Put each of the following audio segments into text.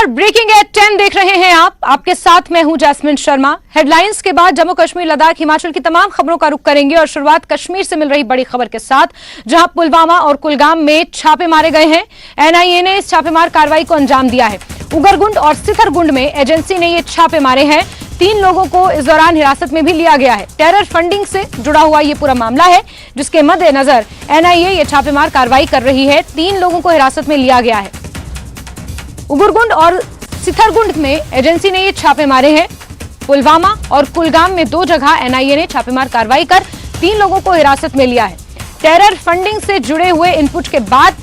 Breaking eight 10 देख रहे हैं आप, आपके साथ मैं हूं जैस्मिन शर्मा। हेडलाइंस के बाद जम्मू कश्मीर, लद्दाख, हिमाचल की तमाम खबरों का रुख करेंगे और शुरुआत कश्मीर से मिल रही बड़ी खबर के साथ, जहां पुलवामा और कुलगाम में छापे मारे गए हैं। एनआईए ने इस छापेमार कार्रवाई को अंजाम दिया है। उगरगुंड और सिथरगुंड में एजेंसी ने ये छापे मारे हैं। 3 लोगों को इस दौरान हिरासत में भी लिया गया है। टेरर फंडिंग से जुड़ा हुआ ये पूरा मामला है, जिसके मद्देनजर एनआईए ये छापेमार कार्रवाई कर रही है। 3 लोगों को हिरासत में लिया गया है। उगरगुंड और सिथरगुंड में एजेंसी ने ये छापे मारे हैं। पुलवामा और कुलगाम में 2 जगह एनआईए ने छापेमार कार्रवाई कर 3 लोगों को हिरासत में लिया है। टेरर फंडिंग से जुड़े हुए इनपुट के बाद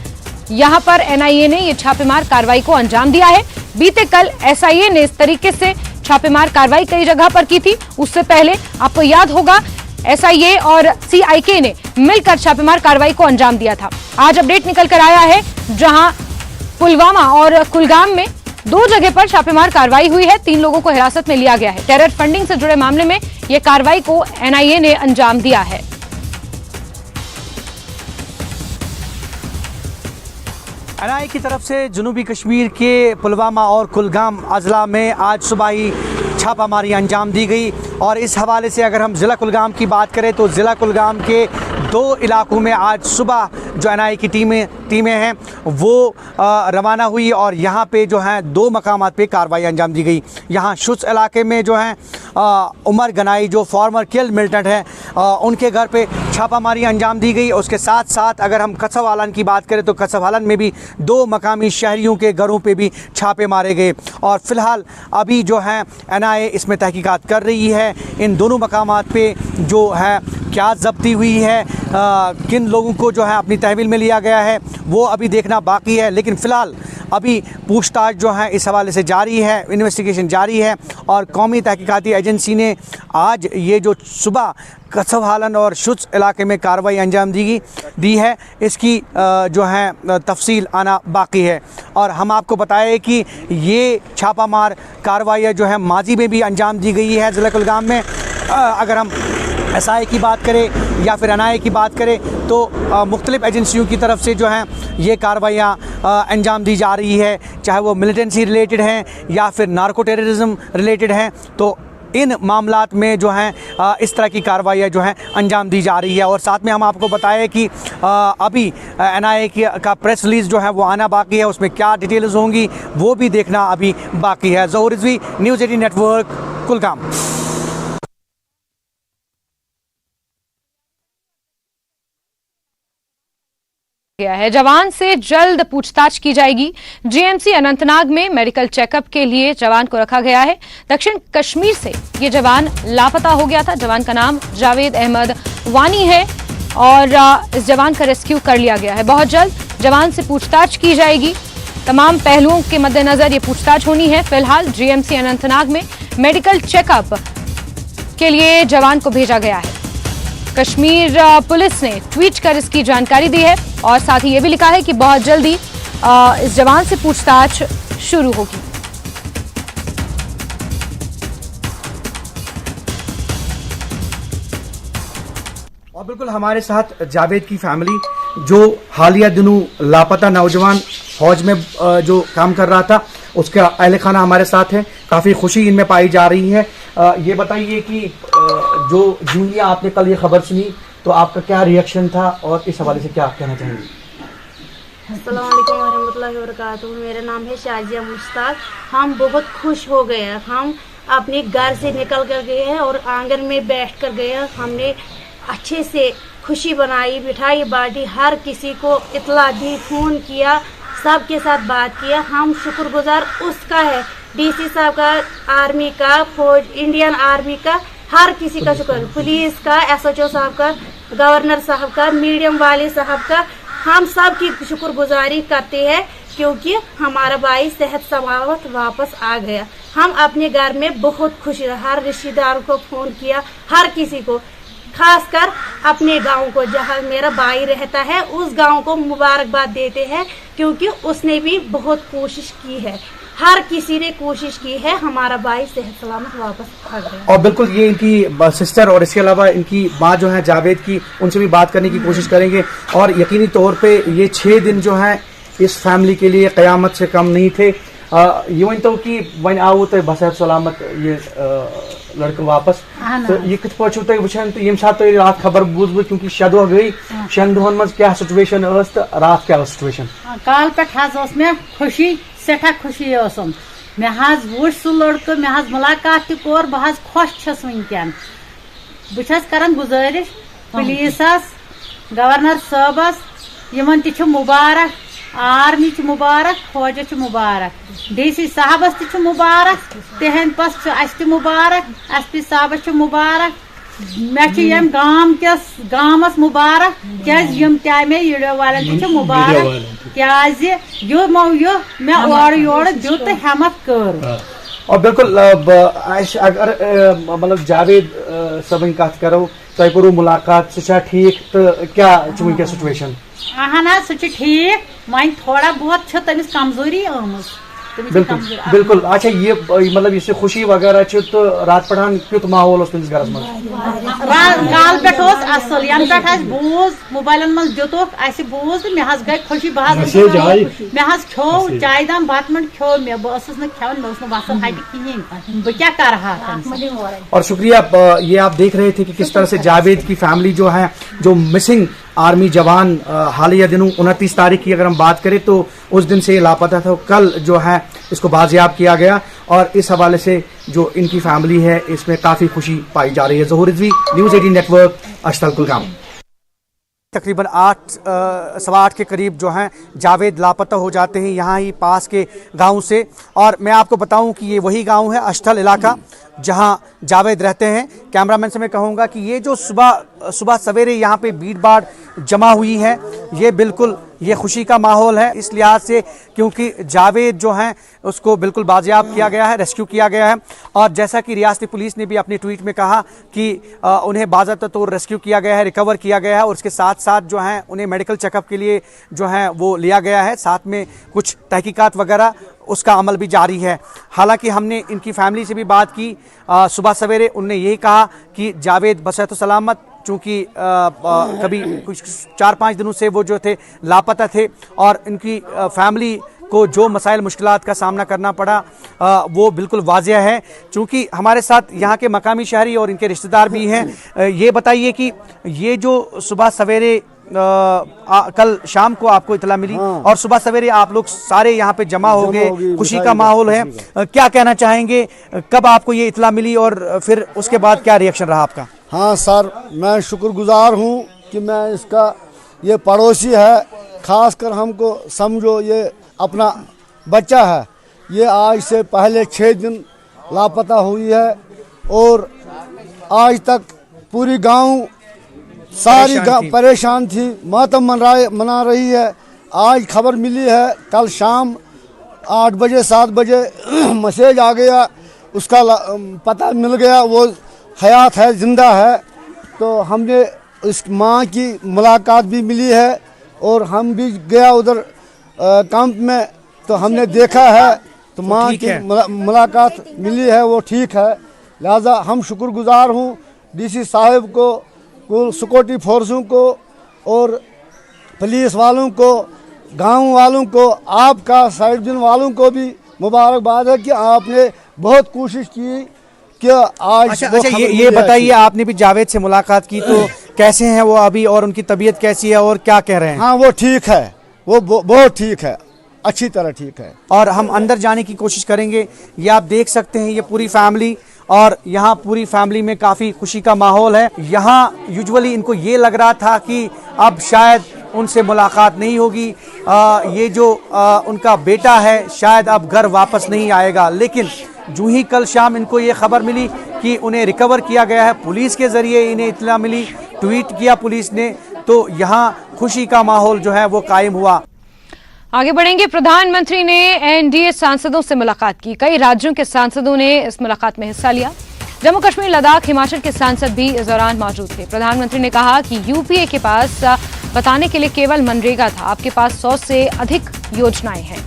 यहां पर एनआईए ने ये छापेमार कार्रवाई को अंजाम दिया है। बीते कल एसआईए ने इस तरीके से छापेमार कार्रवाई कई जगह पर की थी। उससे पहले आपको याद होगा, एसआईए और सीआईके ने मिलकर छापेमार कार्रवाई को अंजाम दिया था। आज अपडेट निकल कर आया है, जहां पुलवामा और कुलगाम में 2 जगह पर छापेमार कार्रवाई हुई है। 3 लोगों को हिरासत में लिया गया है। टेरर फंडिंग से जुड़े मामले में यह कार्रवाई को एनआईए ने अंजाम दिया है। एनआईए की तरफ से जनूबी कश्मीर के पुलवामा और कुलगाम अजला में आज सुबह ही छापामारी अंजाम दी गई। और इस हवाले से अगर हम ज़िला कुलगाम की बात करें तो ज़िला कुलगाम के 2 इलाकों में आज सुबह जो एनआईए की टीमें हैं वो रवाना हुई और यहाँ पे जो है 2 मकामात पे कार्रवाई अंजाम दी गई। यहाँ शुस इलाके में जो है उमर गनाई जो फॉर्मर किल मिलिटेंट हैं उनके घर पे छापामारी अंजाम दी गई। उसके साथ साथ अगर हम कसब हालन की बात करें तो कसब हालन में भी 2 मकामी शहरियों के घरों पे भी छापे मारे गए। और फ़िलहाल अभी जो है एनआईए इसमें तहकीकात कर रही है इन दोनों मकामात पे जो है क्या ज़ब्ती हुई है, किन लोगों को जो है अपनी तहवील में लिया गया है वो अभी देखना बाकी है। लेकिन फ़िलहाल अभी पूछताछ जो है इस हवाले से जारी है, इन्वेस्टिगेशन जारी है। और कौमी तहकीकाती एजेंसी ने आज ये जो सुबह कसब हालन और शुस इलाके में कार्रवाई अंजाम दी है, इसकी जो है तफसील आना बाकी है। और हम आपको बताएं कि ये छापामार कार्रवाई जो है माजी में भी अंजाम दी गई है ज़िला कुलगाम में। अगर हम एसआई की बात करें या फिर एनआईए की बात करें तो मुख्तलिफ़ एजेंसियों की तरफ से जो हैं ये कार्रवाइयाँ अंजाम दी जा रही है, चाहे वो मिलिटेंसी रिलेटेड हैं या फिर नार्को टेररिज्म रिलेटेड हैं। तो इन मामलात में जो हैं इस तरह की कार्रवाइयाँ जो हैं अंजाम दी जा रही है। और साथ में हम आपको बताएं कि अभी एनआईए का प्रेस रिलीज़ जो है वो आना बाकी है, उसमें क्या डिटेल्स होंगी वो भी देखना अभी बाकी है। ज़हूर रिजवी, न्यूज़ 18 नेटवर्क, कुलगाम। गया है। जवान से जल्द पूछताछ की जाएगी। जीएमसी अनंतनाग में मेडिकल चेकअप के लिए जवान को रखा गया है। दक्षिण कश्मीर से ये जवान लापता हो गया था। जवान का नाम जावेद अहमद वानी है और इस जवान का रेस्क्यू कर लिया गया है। बहुत जल्द जवान से पूछताछ की जाएगी। तमाम पहलुओं के मद्देनजर ये पूछताछ होनी है। फिलहाल जीएमसी अनंतनाग में मेडिकल चेकअप के लिए जवान को भेजा गया है। कश्मीर पुलिस ने ट्वीट कर इसकी जानकारी दी है और साथ ही ये भी लिखा है कि बहुत जल्दी इस जवान से पूछताछ शुरू होगी। और बिल्कुल हमारे साथ जावेद की फैमिली, जो हालिया दिनों लापता नौजवान फौज में जो काम कर रहा था, उसका अहले खाना हमारे साथ है। काफ़ी खुशी इनमें पाई जा रही है। ये बताइए कि जो जूनिया आपने कल ये खबर सुनी तो आपका क्या रिएक्शन था और इस हवाले से क्या आप कहना चाहेंगे? अस्सलाम वालेकुम रहमतुल्लाहि व बरकातुहू। मेरा नाम है शाजिया मुश्ताक। हम बहुत खुश हो गए हैं। हम अपने घर से निकल कर गए हैं और आंगन में बैठ कर गए हैं। हमने अच्छे से खुशी बनाई, मिठाई बांटी, हर किसी को इतला दी, फ़ोन किया, सबके साथ बात किया। हम शुक्रगुजार उसका है, डीसी साहब का, आर्मी का, फौज, इंडियन आर्मी का, हर किसी का शुक्र, पुलिस का, एसएचओ साहब का, गवर्नर साहब का, मीडियम वाले साहब का। हम सब की शुक्रगुजारी करते हैं क्योंकि हमारा भाई सेहत सलामत वापस आ गया। हम अपने घर में बहुत खुश हैं। हर रिश्तेदार को फ़ोन किया, हर किसी को, खासकर अपने गांव को जहां मेरा भाई रहता है उस गांव को मुबारकबाद देते हैं क्योंकि उसने भी बहुत कोशिश की है। हर किसी ने कोशिश की है, हमारा भाई सेहत सलामत वापस आ गया। और बिल्कुल ये इनकी सिस्टर और इसके अलावा इनकी माँ जो है जावेद की, उनसे भी बात करने की कोशिश करेंगे। और यकीनी तौर पे ये 6 दिन जो हैं इस फैमिली के लिए क़यामत से कम नहीं थे। ये वन तो कि वन आव तुम बसहत सलामत ये लड़का वापस तो ये कत पे तुम वुचान तो यम सात रात खबर बूज क्योंकि 6 दह गई 6 दहन मज क्या सिचुएशन तो रात क्या सिचुएशन काल पे मे खुशी सठा खुशी मे वो सह लड़का मे मुलाकात तौर बह खुश छस वनकन बस कर गुजारिश पुलिसस गवर्नर साहबस यमन ति मुबारक आर्मी मुबारक फौज मुबारक DC साहबस ति मुबारक तहन पस अस मुबारक SP साहबस मुबारक मे यम गाम किस गामस मुबारक क्या तमे वीडियो वाले ति मुबारक क्या यो मे और योर दुत हिम्मत कर और बिल्कुल अगर मतलब जावेद सबन कत करो तुम करो मुलाकात सह ठीक तो क्या वनकस सिचुएशन अहन सह ठीक वन थोड़ा बहुत तमिस कमजोरी आमज बिल्कुल बिल्कुल अच्छा ये मतलब इस खुशी वगैरह तो रात पठान क्युत माहौल तुम घर काल पे असल यन पे बूज मोबाइल मज दुतुक बूज मे गई खुशी मे खो चाय दाम बतमंड खो मे बस खेवन मे वसन हट कहें बह क्या कर और शुक्रिया ये आप देख रहे थे कि किस तरह से जावेद की फैमिली जो है जो मिसिंग आर्मी जवान हालिया दिनों 29 तारीख की अगर हम बात करें तो उस दिन से ये लापता था, कल जो है इसको बाजियाब किया गया और इस हवाले से जो इनकी फैमिली है इसमें काफ़ी खुशी पाई जा रही है। ज़हूर रिजवी, न्यूज़ 18 नेटवर्क, अश्तल कुलगाम। तकरीबन 8 के करीब जो हैं जावेद लापता हो जाते हैं यहाँ ही पास के गांव से। और मैं आपको बताऊं कि ये वही गांव है अश्तल इलाका जहां जावेद रहते हैं। कैमरामैन से मैं कहूँगा कि ये जो सुबह सवेरे यहाँ पे भीड़ भाड़ जमा हुई है, ये बिल्कुल ये खुशी का माहौल है इस लिहाज से क्योंकि जावेद जो हैं उसको बिल्कुल बाजियाब किया गया है, रेस्क्यू किया गया है। और जैसा कि रियासती पुलिस ने भी अपनी ट्वीट में कहा कि उन्हें बाज़ाब्ता तौर रेस्क्यू किया गया है, रिकवर किया गया है और उसके साथ साथ जो हैं उन्हें मेडिकल चेकअप के लिए जो है वो लिया गया है। साथ में कुछ तहकीकात वगैरह उसका अमल भी जारी है। हालांकि हमने इनकी फैमिली से भी बात की सुबह सवेरे, उनने यही कहा कि जावेद बसेहत सलामत, चूँकि कभी कुछ 4-5 दिनों से वो जो थे लापता थे और इनकी फैमिली को जो मसाइल मुश्किलात का सामना करना पड़ा वो बिल्कुल वाज़ेह है। चूँकि हमारे साथ यहाँ के मकामी शहरी और इनके रिश्तेदार भी हैं, ये बताइए कि ये जो सुबह सवेरे कल शाम को आपको इतला मिली और सुबह सवेरे आप लोग सारे यहाँ पे जमा हो गए, खुशी का माहौल है, क्या कहना चाहेंगे? कब आपको ये इतला मिली और फिर उसके बाद क्या रिएक्शन रहा आपका? हाँ सर, मैं शुक्रगुजार हूँ कि मैं इसका ये पड़ोसी है, खासकर हमको समझो ये अपना बच्चा है। ये आज से पहले 6 दिन लापता हुई है और आज तक पूरी गांव सारी परेशान थी, मातम मना रही है। आज खबर मिली है, कल शाम 8 बजे 7 बजे मैसेज आ गया, उसका पता मिल गया वो हयात है, जिंदा है। तो हमने इस माँ की मुलाकात भी मिली है और हम भी गया उधर कैंप में तो हमने देखा है तो माँ की मुलाकात मिली है, वो ठीक है। लिहाजा हम शुक्रगुजार हूँ DC साहब को, कुल सिक्योरिटी फोर्सों को और पुलिस वालों को, गांव वालों को, आपका साइड दिन वालों को भी मुबारकबाद है कि आपने बहुत कोशिश की कि आज। अच्छा, ये बताइए, आपने भी जावेद से मुलाकात की तो कैसे हैं वो अभी और उनकी तबीयत कैसी है और क्या कह रहे हैं? हाँ, वो ठीक है, वो बहुत ठीक है, अच्छी तरह ठीक है। और हम अंदर जाने की कोशिश करेंगे। ये आप देख सकते हैं, ये पूरी फैमिली और यहाँ पूरी फैमिली में काफ़ी खुशी का माहौल है। यहाँ यूजुअली इनको ये लग रहा था कि अब शायद उनसे मुलाकात नहीं होगी, ये जो उनका बेटा है शायद अब घर वापस नहीं आएगा, लेकिन जो ही कल शाम इनको ये खबर मिली कि उन्हें रिकवर किया गया है, पुलिस के ज़रिए इन्हें इत्तला मिली, ट्वीट किया पुलिस ने, तो यहाँ खुशी का माहौल जो है वो कायम हुआ। आगे बढ़ेंगे। प्रधानमंत्री ने एनडीए सांसदों से मुलाकात की। कई राज्यों के सांसदों ने इस मुलाकात में हिस्सा लिया। जम्मू कश्मीर, लद्दाख, हिमाचल के सांसद भी इस दौरान मौजूद थे। प्रधानमंत्री ने कहा कि यूपीए के पास बताने के लिए केवल मनरेगा था, आपके पास 100 से अधिक योजनाएं हैं।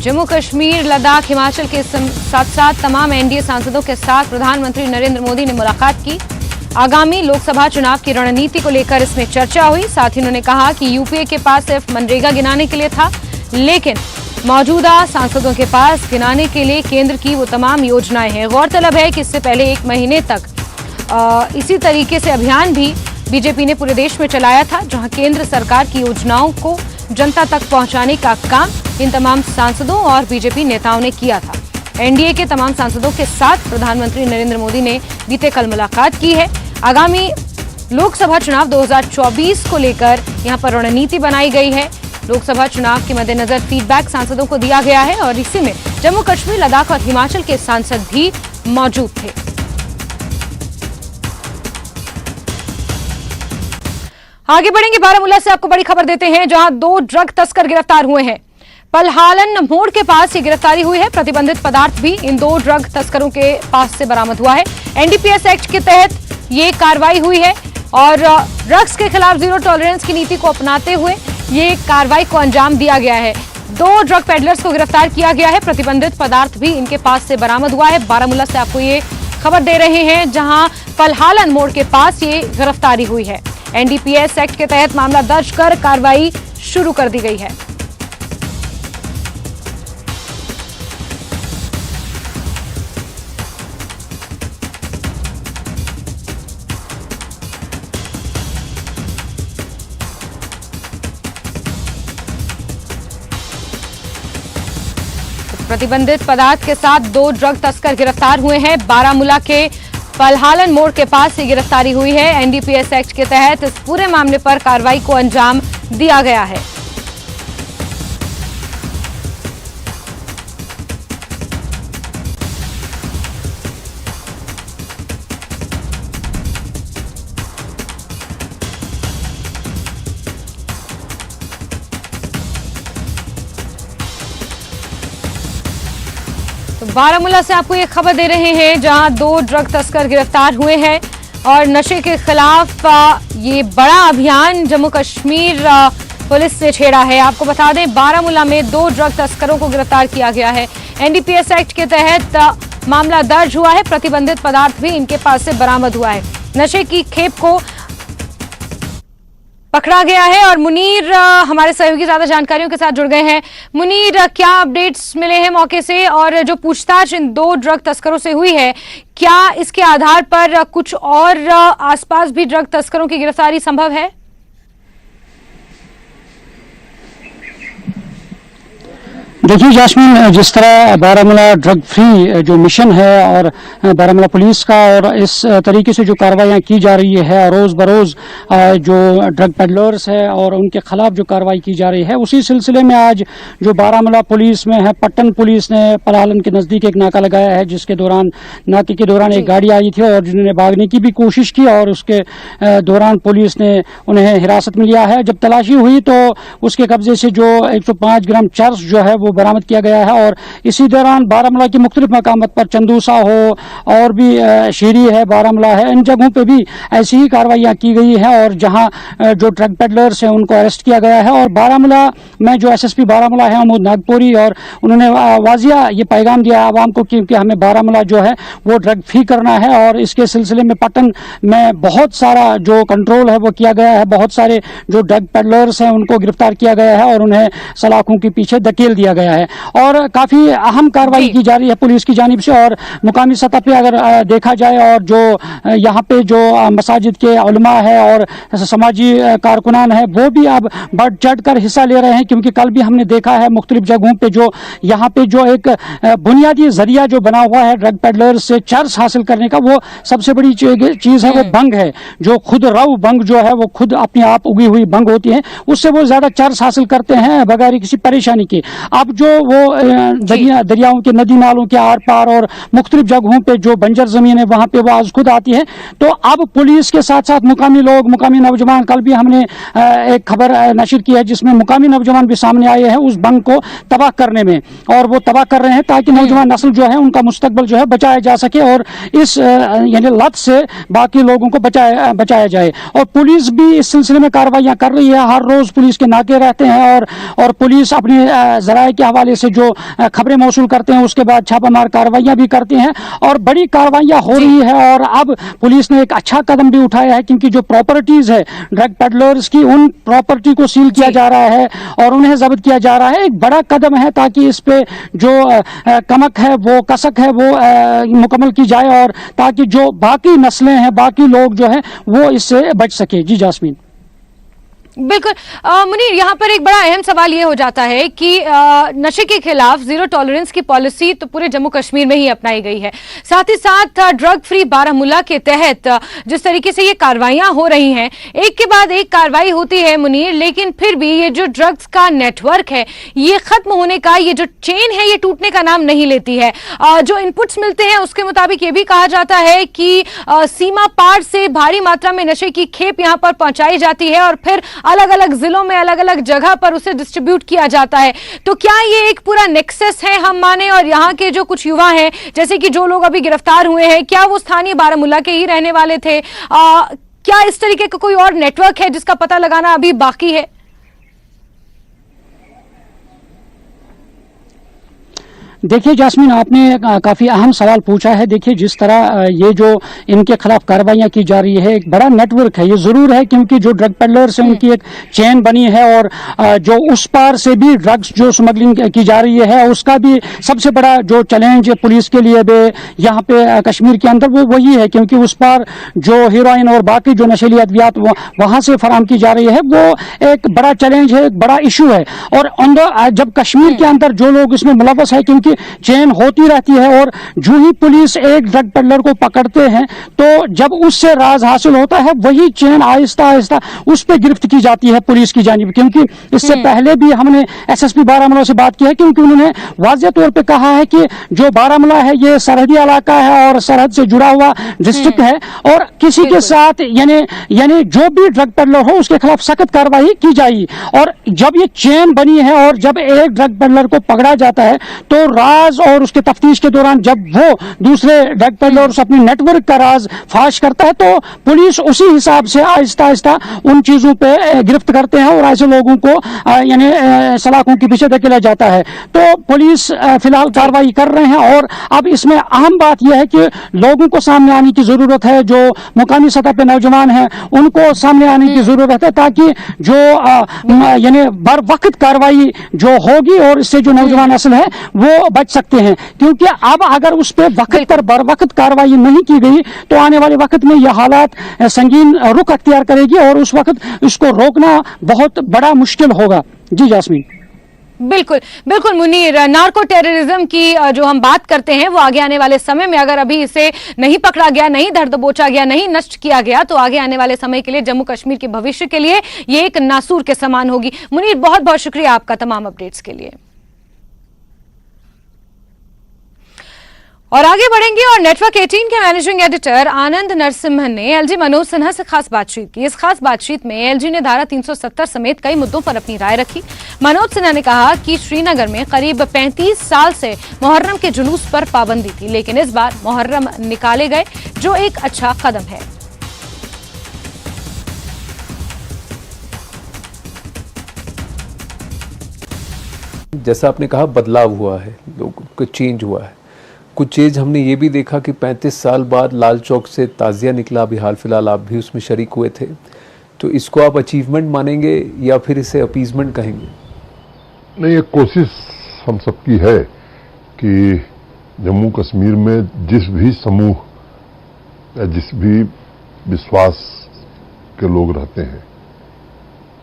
जम्मू कश्मीर, लद्दाख, हिमाचल के साथ साथ तमाम एनडीए सांसदों के साथ प्रधानमंत्री नरेंद्र मोदी ने मुलाकात की। आगामी लोकसभा चुनाव की रणनीति को लेकर इसमें चर्चा हुई। साथ ही उन्होंने कहा कि यूपीए के पास सिर्फ मनरेगा गिनाने के लिए था, लेकिन मौजूदा सांसदों के पास गिनाने के लिए केंद्र की वो तमाम योजनाएं हैं। गौरतलब है कि इससे पहले 1 महीने तक इसी तरीके से अभियान भी बीजेपी ने पूरे देश में चलाया था, जहां केंद्र सरकार की योजनाओं को जनता तक पहुंचाने का काम इन तमाम सांसदों और बीजेपी नेताओं ने किया था। एनडीए के तमाम सांसदों के साथ प्रधानमंत्री नरेंद्र मोदी ने बीते कल मुलाकात की है। आगामी लोकसभा चुनाव 2024 को लेकर यहां पर रणनीति बनाई गई है। लोकसभा चुनाव के मद्देनजर फीडबैक सांसदों को दिया गया है और इसी में जम्मू कश्मीर, लद्दाख और हिमाचल के सांसद भी मौजूद थे। आगे बढ़ेंगे, बारामूला से आपको बड़ी खबर देते हैं, जहां 2 ड्रग तस्कर गिरफ्तार हुए हैं। पलहालन मोड़ के पास ये गिरफ्तारी हुई है। प्रतिबंधित पदार्थ भी इन 2 ड्रग तस्करों के पास से बरामद हुआ है। एनडीपीएस एक्ट के तहत ये कार्रवाई हुई है और ड्रग्स के खिलाफ जीरो टॉलरेंस की नीति को अपनाते हुए ये कार्रवाई को अंजाम दिया गया है। 2 ड्रग पेडलर्स को गिरफ्तार किया गया है। प्रतिबंधित पदार्थ भी इनके पास से बरामद हुआ है। बारामूला से आपको ये खबर दे रहे हैं, जहां पलहालन मोड़ के पास ये गिरफ्तारी हुई है। एनडीपीएस एक्ट के तहत मामला दर्ज कर कार्रवाई शुरू कर दी गई है। प्रतिबंधित पदार्थ के साथ 2 ड्रग तस्कर गिरफ्तार हुए हैं। बारामूला के पलहालन मोड़ के पास ये गिरफ्तारी हुई है। एनडीपीएस एक्ट के तहत इस पूरे मामले पर कार्रवाई को अंजाम दिया गया है। तो बारामूला से आपको ये खबर दे रहे हैं, जहां 2 ड्रग तस्कर गिरफ्तार हुए हैं और नशे के खिलाफ ये बड़ा अभियान जम्मू कश्मीर पुलिस ने छेड़ा है। आपको बता दें, बारामूला में 2 ड्रग तस्करों को गिरफ्तार किया गया है। एनडीपीएस एक्ट के तहत मामला दर्ज हुआ है। प्रतिबंधित पदार्थ भी इनके पास से बरामद हुआ है। नशे की खेप को पकड़ा गया है और मुनीर हमारे सहयोगी ज्यादा जानकारियों के साथ जुड़ गए हैं। मुनीर, क्या अपडेट्स मिले हैं मौके से और जो पूछताछ इन 2 ड्रग तस्करों से हुई है, क्या इसके आधार पर कुछ और आसपास भी ड्रग तस्करों की गिरफ्तारी संभव है? देखिए जास्मीन, जिस तरह बारामूला ड्रग फ्री जो मिशन है और बारामूला पुलिस का और इस तरीके से जो कार्रवाइयाँ की जा रही है, रोज़ बरोज़ जो ड्रग पेडलर्स है और उनके खिलाफ जो कार्रवाई की जा रही है, उसी सिलसिले में आज जो बारामूला पुलिस में है, पट्टन पुलिस ने पलहालन के नज़दीक एक नाका लगाया है, जिसके दौरान नाके के दौरान एक गाड़ी आई थी और जिन्होंने भागने की भी कोशिश की और उसके दौरान पुलिस ने उन्हें हिरासत में लिया है। जब तलाशी हुई तो उसके कब्जे से जो 105 ग्राम चर्स जो है वो बरामद किया गया है और इसी दौरान बारामूला के मुख्तलिफ मकामात पर, चंदूसा हो और भी शीरी है, बारामूला है, इन जगहों पे भी ऐसी ही कार्रवाइयाँ की गई है और जहां जो ड्रग पेडलर्स हैं उनको अरेस्ट किया गया है। और बारामूला में जो एसएसपी बारामूला है अमोद नागपुरी, और उन्होंने वाजिया ये पैगाम दिया आवाम को कि हमें बारामूला जो है वो ड्रग फ्री करना है और इसके सिलसिले में पट्टन में बहुत सारा जो कंट्रोल है वो किया गया है। बहुत सारे जो ड्रग पेडलर्स हैं उनको गिरफ्तार किया गया है और उन्हें सलाखों के पीछे धकेल दिया गया है और काफी अहम कार्रवाई की जा रही है पुलिस की जानिब से। और मुकामी सतह पे अगर देखा जाए और जो यहाँ पे जो मसाजिद के उलमा है और समाजी कारकुनान है वो भी अब बढ़ चढ़ कर हिस्सा ले रहे हैं, क्योंकि कल भी हमने देखा है मुख्तलिफ जगहों पे जो यहाँ पे जो एक बुनियादी जरिया जो बना हुआ है ड्रग पेडलर्स से चर्स हासिल करने का, वो सबसे बड़ी चीज है वो बंग है। जो खुद रव बंग जो है वो खुद अपने आप उगी हुई बंग होती है, उससे वो ज्यादा चर्स हासिल करते हैं बगैर किसी परेशानी के। अब जो वो दरियाओं के, नदी नालों के आर पार और मुख्तलिफ जगहों पे जो बंजर जमीन है वहां पे वो आज खुद आती है। तो अब पुलिस के साथ साथ मुकामी लोग, मुकामी नौजवान, कल भी हमने एक खबर नशर की है जिसमें मुकामी नौजवान भी सामने आए हैं उस बंग को तबाह करने में, और वो तबाह कर रहे हैं ताकि नौजवान नस्ल जो है उनका मुस्तकबल जो है बचाया जा सके और इस यानी लत से बाकी लोगों को बचाया जाए। और पुलिस भी इस सिलसिले में कार्रवाइयां कर रही है। हर रोज पुलिस के नाके रहते हैं और पुलिस अपनी जराये के हवाले से जो खबरें मौसूल करते हैं, उसके बाद छापामार कार्रवाइयां भी करते हैं और बड़ी कार्रवाइयां हो रही है। और अब पुलिस ने एक अच्छा कदम भी उठाया है, क्योंकि जो प्रॉपर्टीज है ड्रग पेडलर्स की, उन प्रॉपर्टी को सील किया जा रहा है और उन्हें जब्त किया जा रहा है। एक बड़ा कदम है ताकि इस पे जो कमक है, वो कसक है, वो मुकम्मल की जाए और ताकि जो बाकी नस्लें हैं, बाकी लोग जो हैं, वो इससे बच सके। जी जास्मीन। बिल्कुल मुनीर, यहाँ पर एक बड़ा अहम सवाल ये हो जाता है कि नशे के खिलाफ जीरो टॉलरेंस की पॉलिसी तो पूरे जम्मू कश्मीर में ही अपनाई गई है, साथ ही साथ ड्रग फ्री बारामूला के तहत जिस तरीके से ये कार्रवाइयां हो रही हैं, एक के बाद एक कार्रवाई होती है मुनीर, लेकिन फिर भी ये जो ड्रग्स का नेटवर्क है, ये खत्म होने का, ये जो चेन है, ये टूटने का नाम नहीं लेती है। जो इनपुट्स मिलते हैं उसके मुताबिक ये भी कहा जाता है कि सीमा पार से भारी मात्रा में नशे की खेप यहाँ पर पहुंचाई जाती है और फिर अलग अलग जिलों में अलग अलग जगह पर उसे डिस्ट्रीब्यूट किया जाता है। तो क्या ये एक पूरा नेक्सस है हम माने, और यहाँ के जो कुछ युवा हैं, जैसे कि जो लोग अभी गिरफ्तार हुए हैं, क्या वो स्थानीय बारामूला के ही रहने वाले थे? क्या इस तरीके का कोई और नेटवर्क है जिसका पता लगाना अभी बाकी है? देखिए जास्मीन, आपने काफ़ी अहम सवाल पूछा है। देखिए जिस तरह ये जो इनके खिलाफ कार्रवाइयाँ की जा रही है, एक बड़ा नेटवर्क है, ये ज़रूर है, क्योंकि जो ड्रग पेडलर्स हैं उनकी एक चेन बनी है और जो उस पार से भी ड्रग्स जो स्मगलिंग की जा रही है, उसका भी सबसे बड़ा जो चैलेंज पुलिस के लिए भी यहाँ पे कश्मीर के अंदर वो वही है, क्योंकि उस पार जो हीरोइन और बाकी जो नशीली अद्वियात वहाँ से फराम की जा रही है, वो एक बड़ा चैलेंज है, एक बड़ा इशू है। और जब कश्मीर के अंदर जो लोग इसमें मुलव्वस है, क्योंकि चेन होती रहती है और जो ही पुलिस एक ड्रग पेडलर को पकड़ते हैं, तो जब उससे राज हासिल होता है, वही चेन आहिस्ता आहिस्ता उस पर गिरफ्त की जाती है पुलिस की जानिब। क्योंकि इससे पहले भी हमने एसएसपी बारामूला से बात की है, क्योंकि उन्होंने वाज़ेह तौर पे कहा है कि जो बारामूला है ये सरहदी इलाका है और सरहद से जुड़ा हुआ डिस्ट्रिक्ट है और किसी के साथ यानी जो भी ड्रग पेडलर हो उसके खिलाफ सख्त कार्रवाई की जाएगी। और जब ये चेन बनी है और जब एक ड्रग पेडलर को पकड़ा जाता है, तो राज और उसके तफ्तीश के दौरान जब वो दूसरे ड्रग पेडलर्स अपने नेटवर्क का राज फाश करता है, तो पुलिस उसी हिसाब से आहिस्ता आहिस्ता उन चीजों पे गिरफ्त करते हैं और ऐसे लोगों को यानी सलाखों के पीछे धकेला जाता है। तो पुलिस फिलहाल कार्रवाई कर रहे हैं और अब इसमें अहम बात यह है कि लोगों को सामने आने की जरूरत है, जो मुकामी सतह पे नौजवान हैं उनको सामने आने की जरूरत है, ताकि जो यानी बर वक्त कार्रवाई जो होगी और इससे जो नौजवान असल है वो बच सकते हैं। क्योंकि अब अगर उस पर वक्त पर बर वक्त कार्रवाई नहीं की गई, तो आने वाले वक्त में यह हालात संगीन रुख अख्तियार करेगी और उस वक्त इसको रोकना बहुत बड़ा मुश्किल होगा। जी जास्मीन। बिल्कुल बिल्कुल मुनीर, नार्को टेररिज्म की जो हम बात करते हैं, वो आगे आने वाले समय में अगर अभी इसे नहीं पकड़ा गया, नहीं धर दबोचा गया, नहीं नष्ट किया गया, तो आगे आने वाले समय के लिए जम्मू कश्मीर के भविष्य के लिए ये एक नासूर के समान होगी। मुनीर, बहुत बहुत शुक्रिया आपका तमाम अपडेट्स के लिए। और आगे बढ़ेंगे और नेटवर्क 18 के मैनेजिंग एडिटर आनंद नरसिम्हन ने एलजी मनोज सिन्हा से खास बातचीत की। इस खास बातचीत में एलजी ने धारा 370 समेत कई मुद्दों पर अपनी राय रखी। मनोज सिन्हा ने कहा कि श्रीनगर में करीब 35 साल से मुहर्रम के जुलूस पर पाबंदी थी, लेकिन इस बार मुहर्रम निकाले गए, जो एक अच्छा कदम है। जैसा आपने कहा, बदलाव हुआ है, लोगों को चेंज हुआ है। कुछ चीज़ हमने ये भी देखा कि 35 साल बाद लाल चौक से ताज़िया निकला, अभी हाल फिलहाल आप भी उसमें शरीक हुए थे, तो इसको आप अचीवमेंट मानेंगे या फिर इसे अपीजमेंट कहेंगे? नहीं, ये कोशिश हम सबकी है कि जम्मू कश्मीर में जिस भी समूह या जिस भी विश्वास के लोग रहते हैं,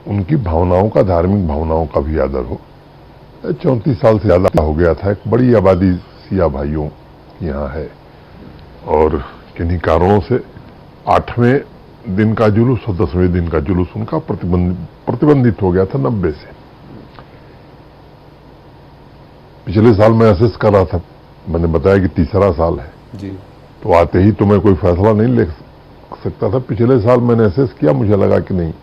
उनकी भावनाओं का, धार्मिक भावनाओं का भी आदर हो। 34 साल से ज़्यादा हो गया था, एक बड़ी आबादी सिया भाइयों यहाँ है और किन्हीं कारणों से 8वें दिन का जुलूस और 10वें दिन का जुलूस उनका प्रतिबंधित हो गया था 90 से। पिछले साल मैं असेस कर रहा था, मैंने बताया कि तीसरा साल है जी, तो आते ही तो मैं कोई फैसला नहीं ले सकता था। पिछले साल मैंने असेस किया, मुझे लगा कि नहीं,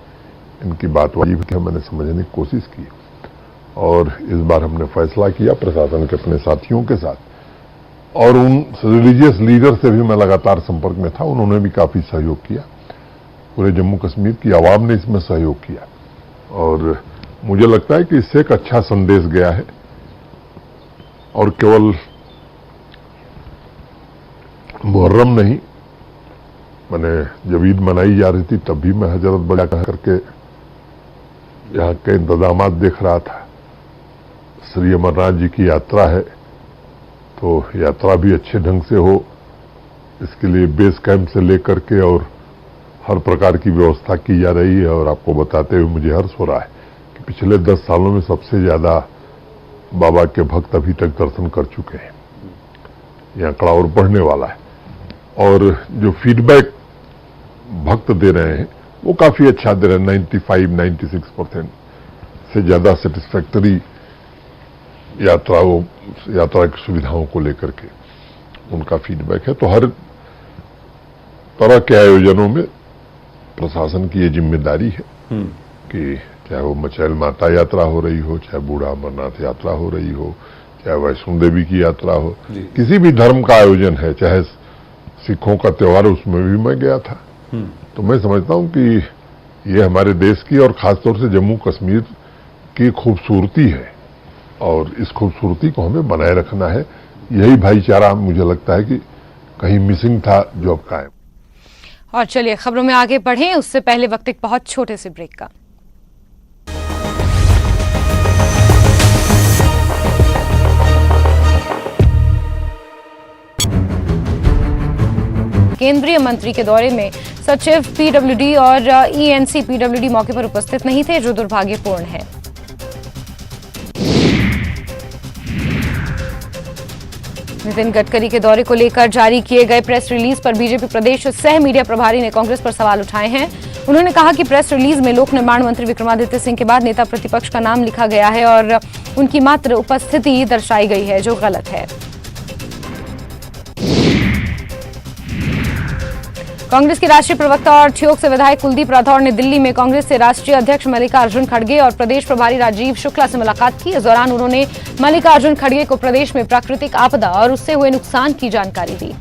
इनकी बात वाजिब है, मैंने समझने की कोशिश की और इस बार हमने फैसला किया प्रशासन के अपने साथियों के साथ, और उन रिलीजियस लीडर से भी मैं लगातार संपर्क में था, उन्होंने भी काफ़ी सहयोग किया। पूरे जम्मू कश्मीर की आवाम ने इसमें सहयोग किया और मुझे लगता है कि इससे एक अच्छा संदेश गया है और केवल मुहर्रम नहीं, मैंने जब ईद मनाई जा रही थी तब भी मैं हजरत बजा करके यहाँ के इंतजाम देख रहा था। श्री अमरनाथ जी की यात्रा है, तो यात्रा भी अच्छे ढंग से हो, इसके लिए बेस कैंप से लेकर के और हर प्रकार की व्यवस्था की जा रही है। और आपको बताते हुए मुझे हर्ष हो रहा है कि पिछले 10 सालों में सबसे ज्यादा बाबा के भक्त अभी तक दर्शन कर चुके हैं। यह आंकड़ा और बढ़ने वाला है, और जो फीडबैक भक्त दे रहे हैं वो काफी अच्छा दे रहे हैं। 95-96% से ज्यादा सेटिस्फैक्टरी यात्रा की सुविधाओं को लेकर के उनका फीडबैक है। तो हर तरह के आयोजनों में प्रशासन की ये जिम्मेदारी है कि चाहे वो मचैल माता यात्रा हो रही हो, चाहे बूढ़ा अमरनाथ यात्रा हो रही हो, चाहे वैष्णो देवी की यात्रा हो, किसी भी धर्म का आयोजन है, चाहे सिखों का त्योहार, उसमें भी मैं गया था। तो मैं समझता हूं कि ये हमारे देश की और खासतौर से जम्मू कश्मीर की खूबसूरती है, और इस खूबसूरती को हमें बनाए रखना है। यही भाईचारा मुझे लगता है कि कहीं मिसिंग था, जो अब कायम। और चलिए खबरों में आगे बढ़ें, उससे पहले वक्त एक बहुत छोटे से ब्रेक का। केंद्रीय मंत्री के दौरे में सचिव पीडब्ल्यूडी और ईएनसी पीडब्ल्यूडी मौके पर उपस्थित नहीं थे, जो दुर्भाग्यपूर्ण है। नितिन गडकरी के दौरे को लेकर जारी किए गए प्रेस रिलीज पर बीजेपी प्रदेश सह मीडिया प्रभारी ने कांग्रेस पर सवाल उठाए हैं। उन्होंने कहा कि प्रेस रिलीज में लोक निर्माण मंत्री विक्रमादित्य सिंह के बाद नेता प्रतिपक्ष का नाम लिखा गया है और उनकी मात्र उपस्थिति दर्शाई गई है, जो गलत है। कांग्रेस के राष्ट्रीय प्रवक्ता और ठियोग से विधायक कुलदीप राठौर ने दिल्ली में कांग्रेस से राष्ट्रीय अध्यक्ष मल्लिकार्जुन खड़गे और प्रदेश प्रभारी राजीव शुक्ला से मुलाकात की। इस दौरान उन्होंने मल्लिकार्जुन खड़गे को प्रदेश में प्राकृतिक आपदा और उससे हुए नुकसान की जानकारी दी।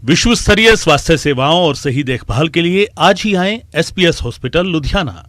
विश्व स्तरीय स्वास्थ्य सेवाओं और सही देखभाल के लिए आज ही आएं SPS hospital Ludhiana.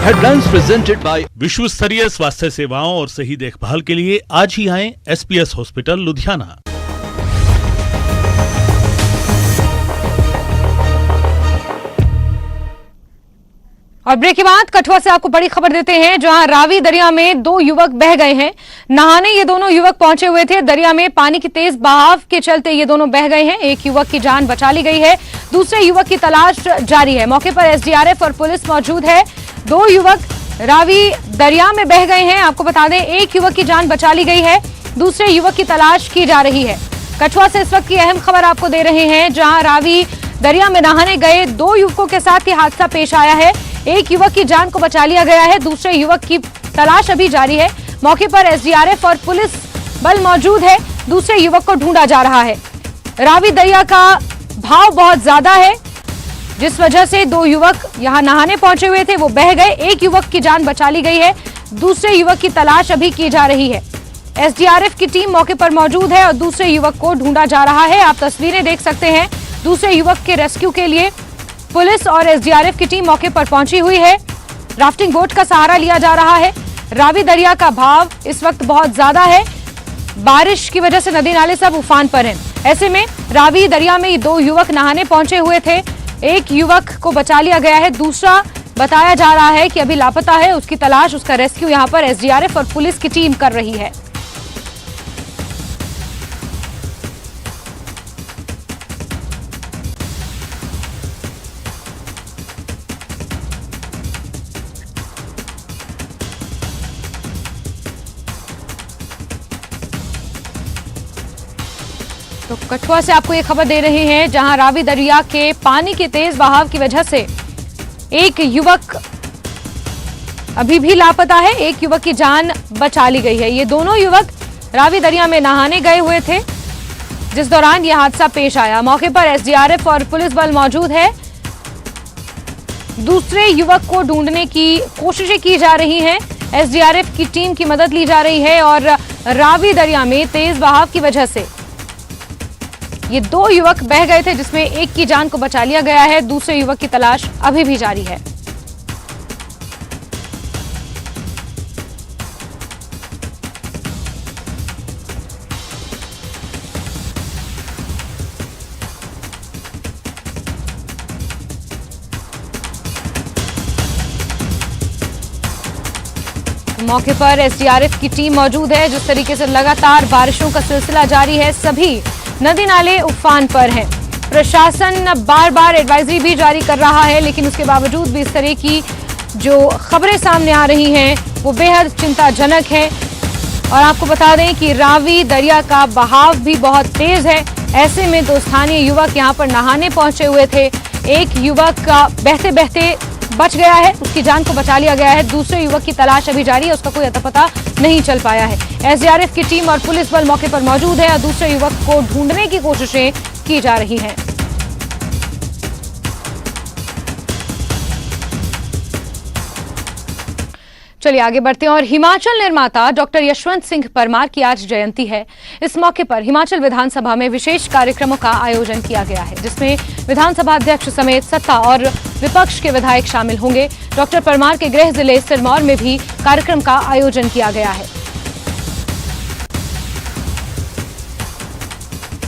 Headlines presented by विश्व स्तरीय स्वास्थ्य सेवाओं और सही देखभाल के लिए आज ही आएं एसपीएस हॉस्पिटल लुधियाना। और ब्रेक के बाद कठुआ से आपको बड़ी खबर देते हैं, जहां रावी दरिया में 2 युवक बह गए हैं। नहाने ये दोनों युवक पहुंचे हुए थे। दरिया में पानी की तेज बहाव के चलते ये दोनों बह गए हैं। एक युवक की जान बचा ली गई है, दूसरे युवक की तलाश जारी है। मौके पर एसडीआरएफ और पुलिस मौजूद है। 2 युवक रावी दरिया में बह गए हैं। आपको बता दें, एक युवक की जान बचा ली गई है, दूसरे युवक की तलाश की जा रही है। कठुआ से इस वक्त की अहम खबर आपको दे रहे हैं, जहां रावी दरिया में नहाने गए 2 युवकों के साथ ये हादसा पेश आया है। एक युवक की जान को बचा लिया गया है, दूसरे युवक की तलाश अभी जारी है। मौके पर एसडीआरएफ और पुलिस बल मौजूद है। दूसरे युवक को ढूंढा जा रहा है। रावी दरिया का भाव बहुत ज्यादा है, जिस वजह से 2 युवक यहां नहाने पहुंचे हुए थे, वो बह गए। एक युवक की जान बचा ली गई है, दूसरे युवक की तलाश अभी की जा रही है। एसडीआरएफ की टीम मौके पर मौजूद है और दूसरे युवक को ढूंढा जा रहा है। आप तस्वीरें देख सकते हैं। दूसरे युवक के रेस्क्यू के लिए पुलिस और एसडीआरएफ की टीम मौके पर पहुंची हुई है। राफ्टिंग बोट का सहारा लिया जा रहा है। रावी दरिया का भाव इस वक्त बहुत ज्यादा है। बारिश की वजह से नदी नाले सब उफान पर हैं। ऐसे में रावी दरिया में 2 युवक नहाने पहुंचे हुए थे। एक युवक को बचा लिया गया है, दूसरा बताया जा रहा है कि अभी लापता है। उसकी तलाश, उसका रेस्क्यू यहां पर एसडीआरएफ और पुलिस की टीम कर रही है। तो कठुआ से आपको ये खबर दे रहे हैं, जहां रावी दरिया के पानी के तेज बहाव की वजह से एक युवक अभी भी लापता है। एक युवक की जान बचा ली गई है। ये दोनों युवक रावी दरिया में नहाने गए हुए थे, जिस दौरान यह हादसा पेश आया। मौके पर एसडीआरएफ और पुलिस बल मौजूद है। दूसरे युवक को ढूंढने की कोशिशें की जा रही हैं। एसडीआरएफ की टीम की मदद ली जा रही है और रावी दरिया में तेज बहाव की वजह से ये 2 युवक बह गए थे, जिसमें एक की जान को बचा लिया गया है। दूसरे युवक की तलाश अभी भी जारी है। मौके पर एसडीआरएफ की टीम मौजूद है। जिस तरीके से लगातार बारिशों का सिलसिला जारी है, सभी नदी नाले उफान पर हैं। प्रशासन बार बार एडवाइजरी भी जारी कर रहा है, लेकिन उसके बावजूद भी इस तरह की जो खबरें सामने आ रही हैं वो बेहद चिंताजनक है। और आपको बता दें कि रावी दरिया का बहाव भी बहुत तेज है। ऐसे में 2 स्थानीय युवक यहां पर नहाने पहुंचे हुए थे। एक युवक का बहते बहते बच गया है, उसकी जान को बचा लिया गया है। दूसरे युवक की तलाश अभी जारी है, उसका कोई अता पता नहीं चल पाया है। एसडीआरएफ की टीम और पुलिस बल मौके पर मौजूद है और दूसरे युवक को ढूंढने की कोशिशें की जा रही हैं। चलिए आगे बढ़ते हैं और हिमाचल निर्माता डॉक्टर यशवंत सिंह परमार की आज जयंती है। इस मौके पर हिमाचल विधानसभा में विशेष कार्यक्रमों का आयोजन किया गया है, जिसमें विधानसभा अध्यक्ष समेत सत्ता और विपक्ष के विधायक शामिल होंगे। डॉक्टर परमार के गृह जिले सिरमौर में भी कार्यक्रम का आयोजन किया गया है।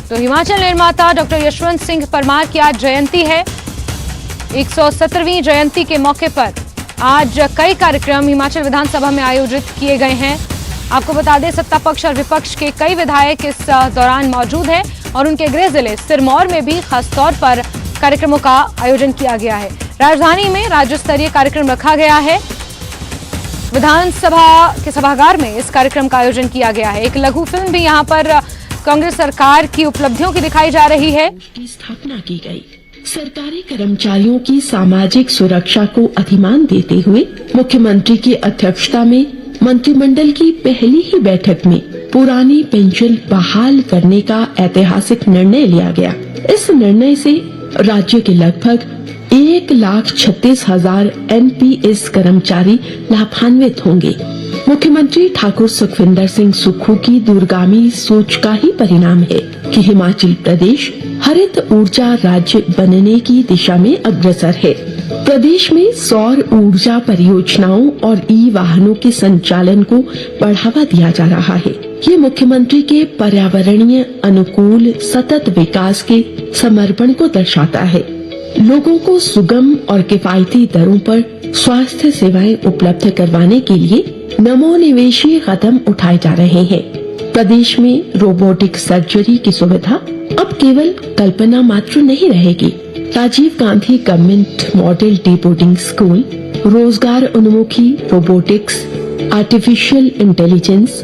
तो हिमाचल निर्माता डॉक्टर यशवंत सिंह परमार की आज जयंती है। 117वीं जयंती के मौके पर आज कई कार्यक्रम हिमाचल विधानसभा में आयोजित किए गए हैं। आपको बता दें, सत्ता पक्ष और विपक्ष के कई विधायक इस दौरान मौजूद हैं और उनके गृह जिले सिरमौर में भी खासतौर पर कार्यक्रमों का आयोजन किया गया है। राजधानी में राज्य स्तरीय कार्यक्रम रखा गया है। विधानसभा के सभागार में इस कार्यक्रम का आयोजन किया गया है। एक लघु फिल्म भी यहाँ पर कांग्रेस सरकार की उपलब्धियों की दिखाई जा रही है। की स्थापना की गई। सरकारी कर्मचारियों की सामाजिक सुरक्षा को अधिमान देते हुए मुख्यमंत्री की अध्यक्षता में मंत्रिमंडल की पहली ही बैठक में पुरानी पेंशन बहाल करने का ऐतिहासिक निर्णय लिया गया। इस निर्णय से राज्य के लगभग 1,36,000 NPS कर्मचारी लाभान्वित होंगे। मुख्यमंत्री ठाकुर सुखविंदर सिंह सुक्खू की दूरगामी सोच का ही परिणाम है कि हिमाचल प्रदेश हरित ऊर्जा राज्य बनने की दिशा में अग्रसर है। प्रदेश में सौर ऊर्जा परियोजनाओं और वाहनों के संचालन को बढ़ावा दिया जा रहा है। ये मुख्यमंत्री के पर्यावरणीय अनुकूल सतत विकास के समर्पण को दर्शाता है। लोगों को सुगम और किफायती दरों पर स्वास्थ्य सेवाएं उपलब्ध करवाने के लिए नमोनिवेशी कदम उठाए जा रहे हैं। प्रदेश में रोबोटिक सर्जरी की सुविधा अब केवल कल्पना मात्र नहीं रहेगी। Rajiv Gandhi government model day boarding school रोजगार उन्मुखी रोबोटिक्स, आर्टिफिशियल इंटेलिजेंस,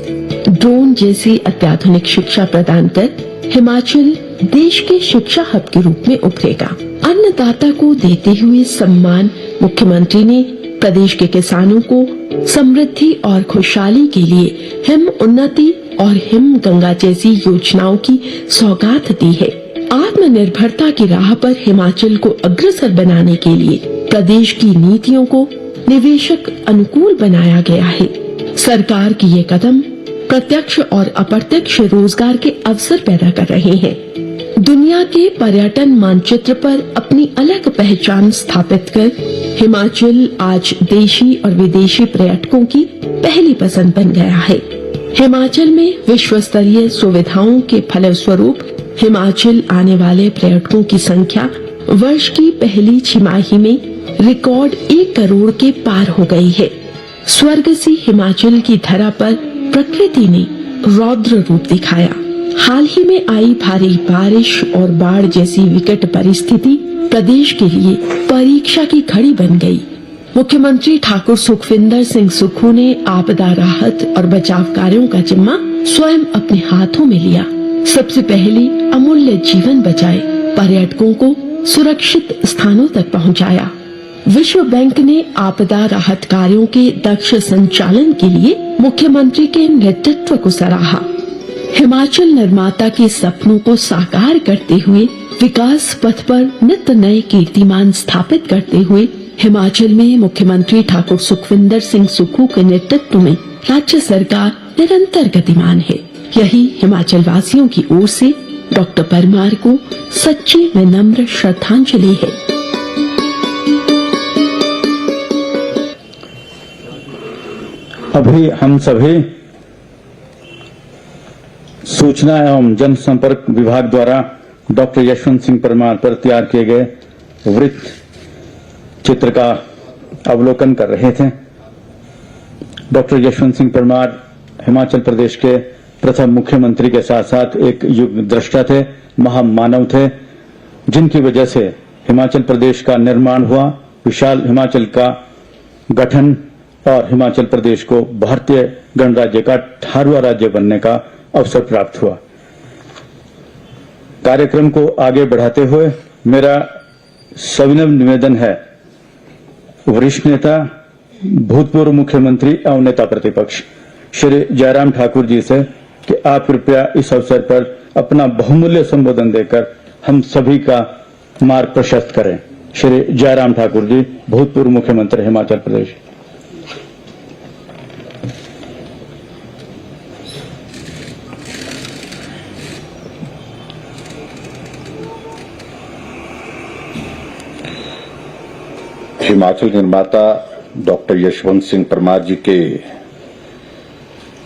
ड्रोन जैसी अत्याधुनिक शिक्षा प्रदान कर हिमाचल देश के शिक्षा हब के रूप में उभरेगा। अन्नदाता को देते हुए सम्मान मुख्यमंत्री ने प्रदेश के किसानों को समृद्धि और खुशहाली के लिए हिम उन्नति और हिम गंगा जैसी योजनाओं की सौगात दी है। आत्मनिर्भरता की राह पर हिमाचल को अग्रसर बनाने के लिए प्रदेश की नीतियों को निवेशक अनुकूल बनाया गया है। सरकार की ये कदम प्रत्यक्ष और अप्रत्यक्ष रोजगार के अवसर पैदा कर रहे हैं। दुनिया के पर्यटन मानचित्र पर अपनी अलग पहचान स्थापित कर हिमाचल आज देशी और विदेशी पर्यटकों की पहली पसंद बन गया है। हिमाचल में विश्व स्तरीय सुविधाओं के फलस्वरूप हिमाचल आने वाले पर्यटकों की संख्या वर्ष की पहली छमाही में रिकॉर्ड 1 करोड़ के पार हो गई है। स्वर्ग सी हिमाचल की धरा पर प्रकृति ने रौद्र रूप दिखाया। हाल ही में आई भारी बारिश और बाढ़ जैसी विकट परिस्थिति प्रदेश के लिए परीक्षा की घड़ी बन गई। मुख्यमंत्री ठाकुर सुखविंदर सिंह सुक्खू ने आपदा राहत और बचाव कार्यों का जिम्मा स्वयं अपने हाथों में लिया। सबसे पहले अमूल्य जीवन बचाए, पर्यटकों को सुरक्षित स्थानों तक पहुंचाया। विश्व बैंक ने आपदा राहत कार्यों के दक्ष संचालन के लिए मुख्यमंत्री के नेतृत्व को सराहा। हिमाचल निर्माता के सपनों को साकार करते हुए विकास पथ पर नित नए कीर्तिमान स्थापित करते हुए हिमाचल में मुख्यमंत्री ठाकुर सुखविंदर सिंह सुक्खू के नेतृत्व में राज्य सरकार निरंतर गतिमान है। यही हिमाचल वासियों की ओर से डॉक्टर परमार को सच्ची विनम्र श्रद्धांजलि है। अभी हम सभी सूचना एवं जनसंपर्क विभाग द्वारा डॉक्टर यशवंत सिंह परमार पर तैयार किए गए वृत्त चित्र का अवलोकन कर रहे थे। डॉक्टर यशवंत सिंह परमार हिमाचल प्रदेश के प्रथम मुख्यमंत्री के साथ साथ एक युग दृष्टा थे, महामानव थे, जिनकी वजह से हिमाचल प्रदेश का निर्माण हुआ, विशाल हिमाचल का गठन और हिमाचल प्रदेश को भारतीय गणराज्य का 18वां राज्य बनने का अवसर प्राप्त हुआ। कार्यक्रम को आगे बढ़ाते हुए मेरा सविनय निवेदन है वरिष्ठ नेता, भूतपूर्व मुख्यमंत्री एवं नेता प्रतिपक्ष श्री जयराम ठाकुर जी से कि आप कृपया इस अवसर पर अपना बहुमूल्य संबोधन देकर हम सभी का मार्ग प्रशस्त करें। श्री जयराम ठाकुर जी, भूतपूर्व मुख्यमंत्री हिमाचल प्रदेश। हिमाचल निर्माता डॉक्टर यशवंत सिंह परमार जी के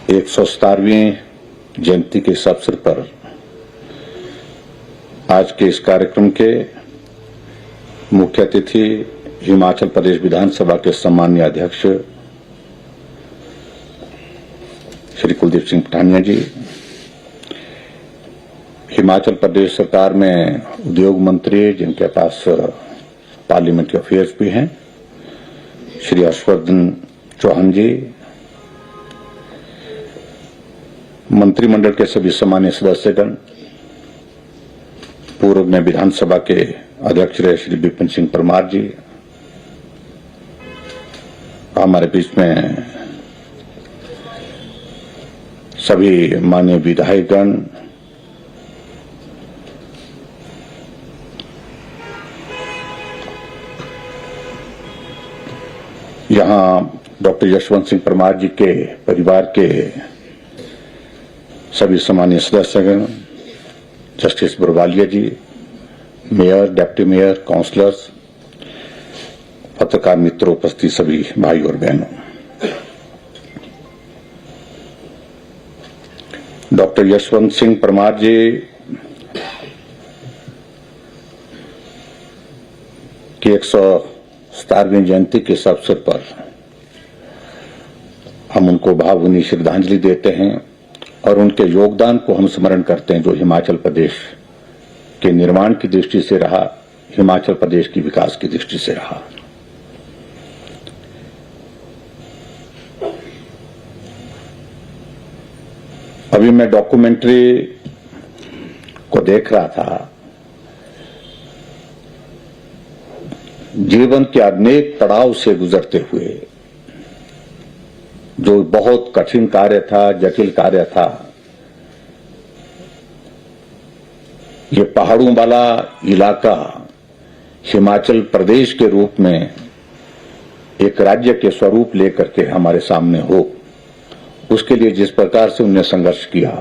117वीं जयंती के इस अवसर पर आज के इस कार्यक्रम के मुख्य अतिथि हिमाचल प्रदेश विधानसभा के सम्मानीय अध्यक्ष श्री कुलदीप सिंह पठानिया जी, हिमाचल प्रदेश सरकार में उद्योग मंत्री जिनके पास पार्लियामेंट्री अफेयर्स भी हैं, श्री हर्षवर्धन चौहान जी, मंत्रिमंडल के सभी सम्मानीय सदस्यगण, पूर्व में विधानसभा के अध्यक्ष रहे श्री विपिन सिंह परमार जी, हमारे बीच में सभी माननीय विधायकगण, यहां डॉक्टर यशवंत सिंह परमार जी के परिवार के सभी सम्मानीय सदस्यगण, जस्टिस बुरवालिया जी, मेयर, डिप्टी मेयर, काउंसलर्स, पत्रकार मित्रों, उपस्थित सभी भाई और बहनों, डॉक्टर यशवंत सिंह परमार जी की 117वीं जयंती के इस अवसर पर हम उनको भावभीनी श्रद्धांजलि देते हैं और उनके योगदान को हम स्मरण करते हैं, जो हिमाचल प्रदेश के निर्माण की दृष्टि से रहा, हिमाचल प्रदेश की विकास की दृष्टि से रहा। अभी मैं डॉक्यूमेंट्री को देख रहा था, जीवन के अनेक पड़ाव से गुजरते हुए, जो बहुत कठिन कार्य था, जटिल कार्य था, ये पहाड़ों वाला इलाका हिमाचल प्रदेश के रूप में एक राज्य के स्वरूप लेकर के हमारे सामने हो, उसके लिए जिस प्रकार से उन्होंने संघर्ष किया,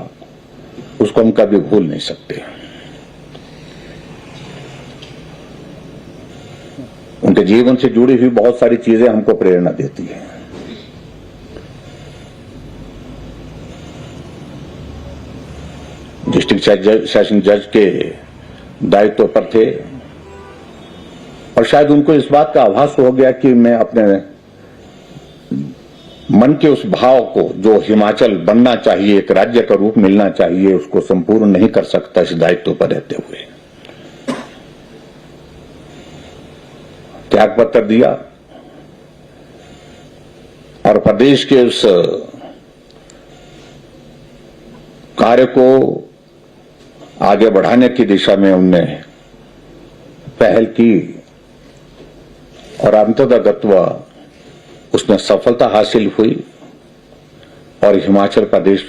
उसको हम कभी भूल नहीं सकते। उनके जीवन से जुड़ी हुई बहुत सारी चीजें हमको प्रेरणा देती हैं। डिस्ट्रिक्ट सेशन जज के दायित्व पर थे और शायद उनको इस बात का आभास हो गया कि मैं अपने मन के उस भाव को, जो हिमाचल बनना चाहिए, एक राज्य का रूप मिलना चाहिए, उसको संपूर्ण नहीं कर सकता इस दायित्व पर रहते हुए। त्याग पत्र दिया और प्रदेश के उस कार्य को आगे बढ़ाने की दिशा में उनने पहल की और अंततः उसमें सफलता हासिल हुई और हिमाचल प्रदेश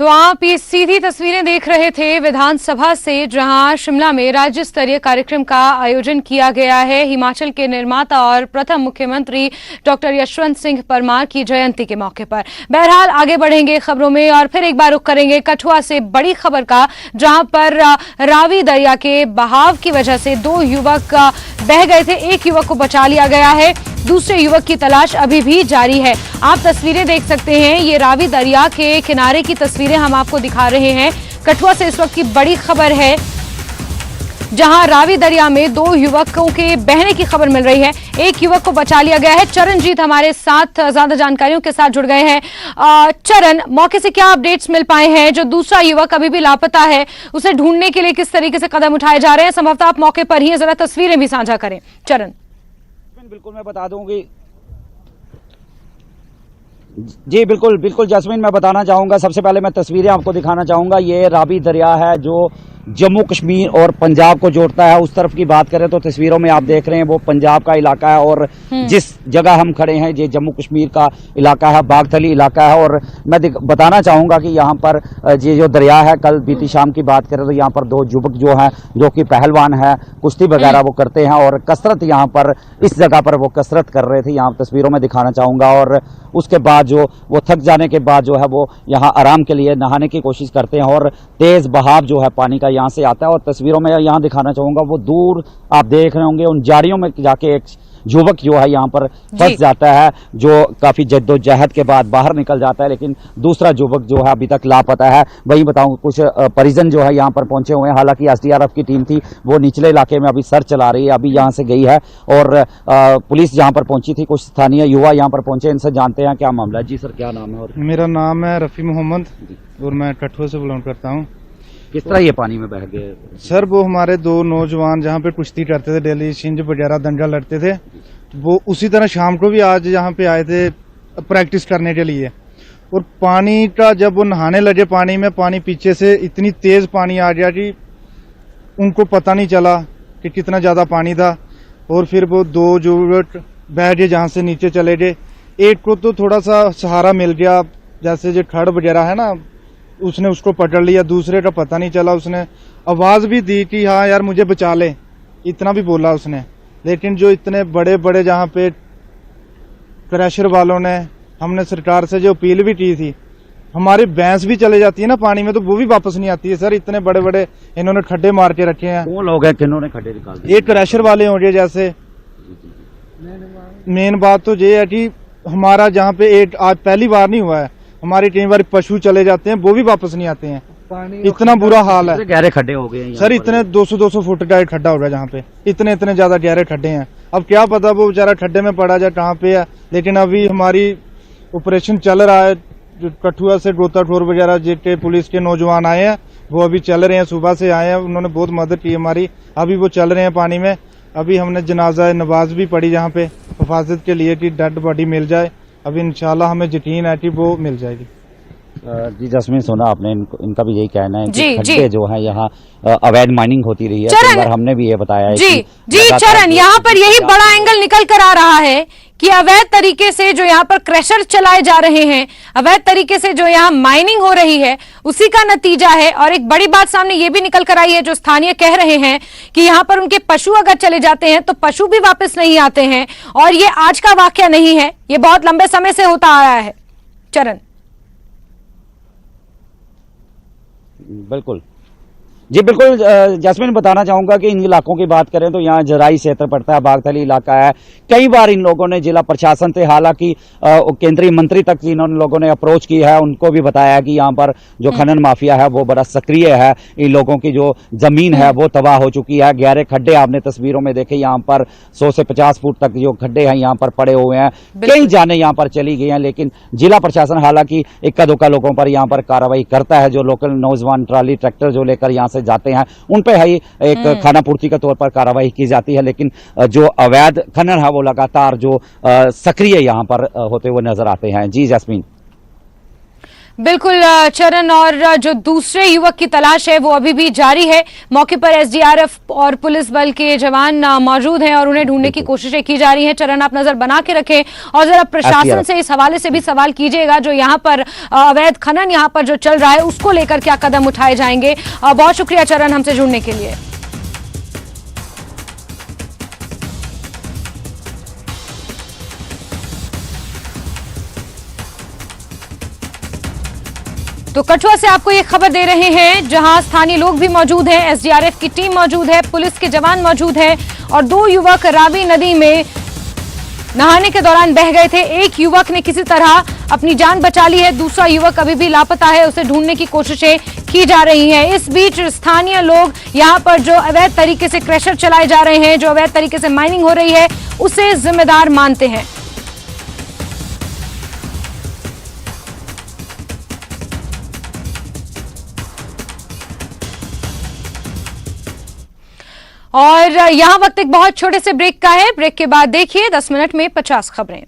तो आप ये सीधी तस्वीरें देख रहे थे विधानसभा से, जहां शिमला में राज्य स्तरीय कार्यक्रम का आयोजन किया गया है हिमाचल के निर्माता और प्रथम मुख्यमंत्री डॉक्टर यशवंत सिंह परमार की जयंती के मौके पर। बहरहाल आगे बढ़ेंगे खबरों में और फिर एक बार रुख करेंगे कठुआ से बड़ी खबर का, जहां पर रावी दरिया के बहाव की वजह से 2 युवक बह गए थे। एक युवक को बचा लिया गया है, दूसरे युवक की तलाश अभी भी जारी है। आप तस्वीरें देख सकते हैं, ये रावी दरिया के किनारे की तस्वीरें हम आपको दिखा रहे हैं। कठुआ से इस वक्त की बड़ी खबर है, जहां रावी दरिया में 2 युवकों के बहने की खबर मिल रही है। एक युवक को बचा लिया गया है। चरणजीत हमारे साथ ज्यादा जानकारियों के साथ जुड़ गए हैं। चरण, मौके से क्या अपडेट्स मिल पाए हैं? जो दूसरा युवक अभी भी लापता है, उसे ढूंढने के लिए किस तरीके से कदम उठाए जा रहे हैं? संभवतः आप मौके पर ही हैं, जरा तस्वीरें भी साझा करें। चरण। बिल्कुल मैं बता दूंगी जी, बिल्कुल जैस्मिन, मैं बताना चाहूंगा। सबसे पहले मैं तस्वीरें आपको दिखाना चाहूंगा। ये रावी दरिया है जो जम्मू कश्मीर और पंजाब को जोड़ता है। उस तरफ की बात करें तो तस्वीरों में आप देख रहे हैं वो पंजाब का इलाका है, और जिस जगह हम खड़े हैं ये जम्मू कश्मीर का इलाका है, बागथली इलाका है। और मैं बताना चाहूंगा कि यहाँ पर ये जो दरिया है, कल बीती शाम की बात करें तो यहाँ पर 2 युवक जो हैं, जो कि पहलवान है, कुश्ती वगैरह वो करते हैं और कसरत यहाँ पर इस जगह पर वो कसरत कर रहे थे। यहाँ तस्वीरों में दिखाना चाहूंगा। और उसके बाद जो वो थक जाने के बाद जो है वो यहाँ आराम के लिए नहाने की कोशिश करते हैं, और तेज बहाव जो है पानी का यहाँ से आता है। और तस्वीरों में यहाँ दिखाना चाहूंगा, वो दूर आप देख रहे होंगे उन जारियों में जाके एक युवक जो है यहाँ पर फंस जाता है, जो काफी जद्दोजहद के बाद बाहर निकल जाता है, लेकिन दूसरा युवक जो है अभी तक लापता है। वही बताऊं, कुछ परिजन जो है यहाँ पर पहुंचे हुए हैं। हालांकि एसडीआरएफ की टीम थी, वो निचले इलाके में अभी सर्च चला रही है, अभी यहाँ से गई है। और पुलिस यहाँ पर पहुंची थी, कुछ स्थानीय युवा यहाँ पर पहुंचे, इनसे जानते हैं क्या मामला है। जी सर, क्या नाम है? और मेरा नाम है रफी मोहम्मद और मैं कठुआ से बिलोंग करता हूँ। किस तरह ये पानी में बह गए? सर, वो हमारे 2 नौजवान जहाँ पे कुश्ती करते थे, डेली छिंज वगैरह दंडा लड़ते थे, वो उसी तरह शाम को भी आज यहाँ पे आए थे प्रैक्टिस करने के लिए। और पानी का जब वो नहाने लगे पानी में, पानी पीछे से इतनी तेज पानी आ गया कि उनको पता नहीं चला कि कितना ज्यादा पानी था। और फिर वो 2 युवक बह गए, जहाँ से नीचे चले गए। एक को तो थोड़ा सा सहारा मिल गया, जैसे जो खड़ वगैरह है ना, उसने उसको पकड़ लिया। दूसरे का पता नहीं चला, उसने आवाज भी दी कि हाँ यार मुझे बचा ले, इतना भी बोला उसने। लेकिन जो इतने बड़े बड़े जहाँ पे क्रैशर वालों ने, हमने सरकार से जो अपील भी की थी, हमारी भैंस भी चले जाती है ना पानी में तो वो भी वापस नहीं आती है। सर, इतने बड़े बड़े इन्होंने खड्डे मार के रखे हैं। कौन लोग हैं किन्होंने खड्डे निकाल दिए? एक क्रैशर वाले होंगे। जैसे मेन बात तो ये है कि हमारा जहाँ पे एक आज पहली बार नहीं हुआ है, हमारे कई बार पशु चले जाते हैं, वो भी वापस नहीं आते हैं। इतना बुरा हाल है। गहरे खड्डे हो गए सर, इतने 200 फुट का एक खड्डा हो गया जहाँ पे, इतने ज्यादा गहरे खड्डे हैं। अब क्या पता वो बेचारा खड्डे में पड़ा जाए कहाँ पे है। लेकिन अभी हमारी ऑपरेशन चल रहा है, जो कठुआ से गोताखोर वगैरह जितने पुलिस के नौजवान आए हैं वो अभी चल रहे हैं, सुबह से आए हैं, उन्होंने बहुत मदद की हमारी। अभी वो चल रहे हैं पानी में। अभी हमने जनाजा नमाज भी पढ़ी जहाँ पे हिफाजत के लिए कि डेड बॉडी मिल जाए। अभी इंशाल्लाह हमें यकीन है कि वो मिल जाएगी। जी जस्मीन, सुना आपने, इनका भी यही कहना है कि खड्डे जो है यहाँ अवैध माइनिंग होती रही है। हमने भी ये बताया है जी चरण, यहाँ पर यही बड़ा एंगल निकल कर आ रहा है कि अवैध तरीके से जो यहाँ पर क्रैशर चलाए जा रहे हैं, अवैध तरीके से जो यहाँ माइनिंग हो रही है, उसी का नतीजा है। और एक बड़ी बात सामने ये भी निकल कर आई है, जो स्थानीय कह रहे हैं कि यहाँ पर उनके पशु अगर चले जाते हैं तो पशु भी वापस नहीं आते हैं। और ये आज का वाकया नहीं है, ये बहुत लंबे समय से होता आया है। चरण। बिल्कुल जी, बिल्कुल जैस्मिन, बताना चाहूंगा कि इन इलाकों की बात करें तो यहाँ जराई क्षेत्र पड़ता है, बागथली इलाका है। कई बार इन लोगों ने जिला प्रशासन से, हालांकि केंद्रीय मंत्री तक इन्होंने लोगों ने अप्रोच की है, उनको भी बताया है कि यहाँ पर जो खनन माफिया है वो बड़ा सक्रिय है। इन लोगों की जो जमीन है वो तबाह हो चुकी है। गहरे खड्डे आपने तस्वीरों में देखे, यहाँ पर 100 से 50 फुट तक जो खड्डे हैं यहाँ पर पड़े हुए हैं। कई जाने यहाँ पर चली गई हैं, लेकिन जिला प्रशासन हालांकि इक्का दुक्का लोगों पर यहाँ पर कार्रवाई करता है। जो लोकल नौजवान ट्राली ट्रैक्टर जो लेकर यहाँ से जाते हैं उन पे ही एक खाना पूर्ति के तौर पर कार्रवाई की जाती है। लेकिन जो अवैध खनन है वो लगातार जो सक्रिय यहाँ पर होते हुए नजर आते हैं। जी जैस्मीन। बिल्कुल चरण, और जो दूसरे युवक की तलाश है वो अभी भी जारी है। मौके पर एसडीआरएफ और पुलिस बल के जवान मौजूद हैं और उन्हें ढूंढने की कोशिशें की जा रही हैं। चरण, आप नजर बना के रखें और जरा प्रशासन से इस हवाले से भी सवाल कीजिएगा, जो यहाँ पर अवैध खनन यहाँ पर जो चल रहा है उसको लेकर क्या कदम उठाए जाएंगे। बहुत शुक्रिया चरण हमसे जुड़ने के लिए। तो कठुआ से आपको ये खबर दे रहे हैं, जहां स्थानीय लोग भी मौजूद हैं, एसडीआरएफ की टीम मौजूद है, पुलिस के जवान मौजूद हैं और 2 युवक रावी नदी में नहाने के दौरान बह गए थे। एक युवक ने किसी तरह अपनी जान बचा ली है, दूसरा युवक अभी भी लापता है, उसे ढूंढने की कोशिशें की जा रही हैं। इस बीच स्थानीय लोग यहां पर जो अवैध तरीके से क्रशर चलाए जा रहे हैं, जो अवैध तरीके से माइनिंग हो रही है, उसे जिम्मेदार मानते हैं। और यहां वक्त एक बहुत छोटे से ब्रेक का है। ब्रेक के बाद देखिए 10 मिनट में 50 खबरें।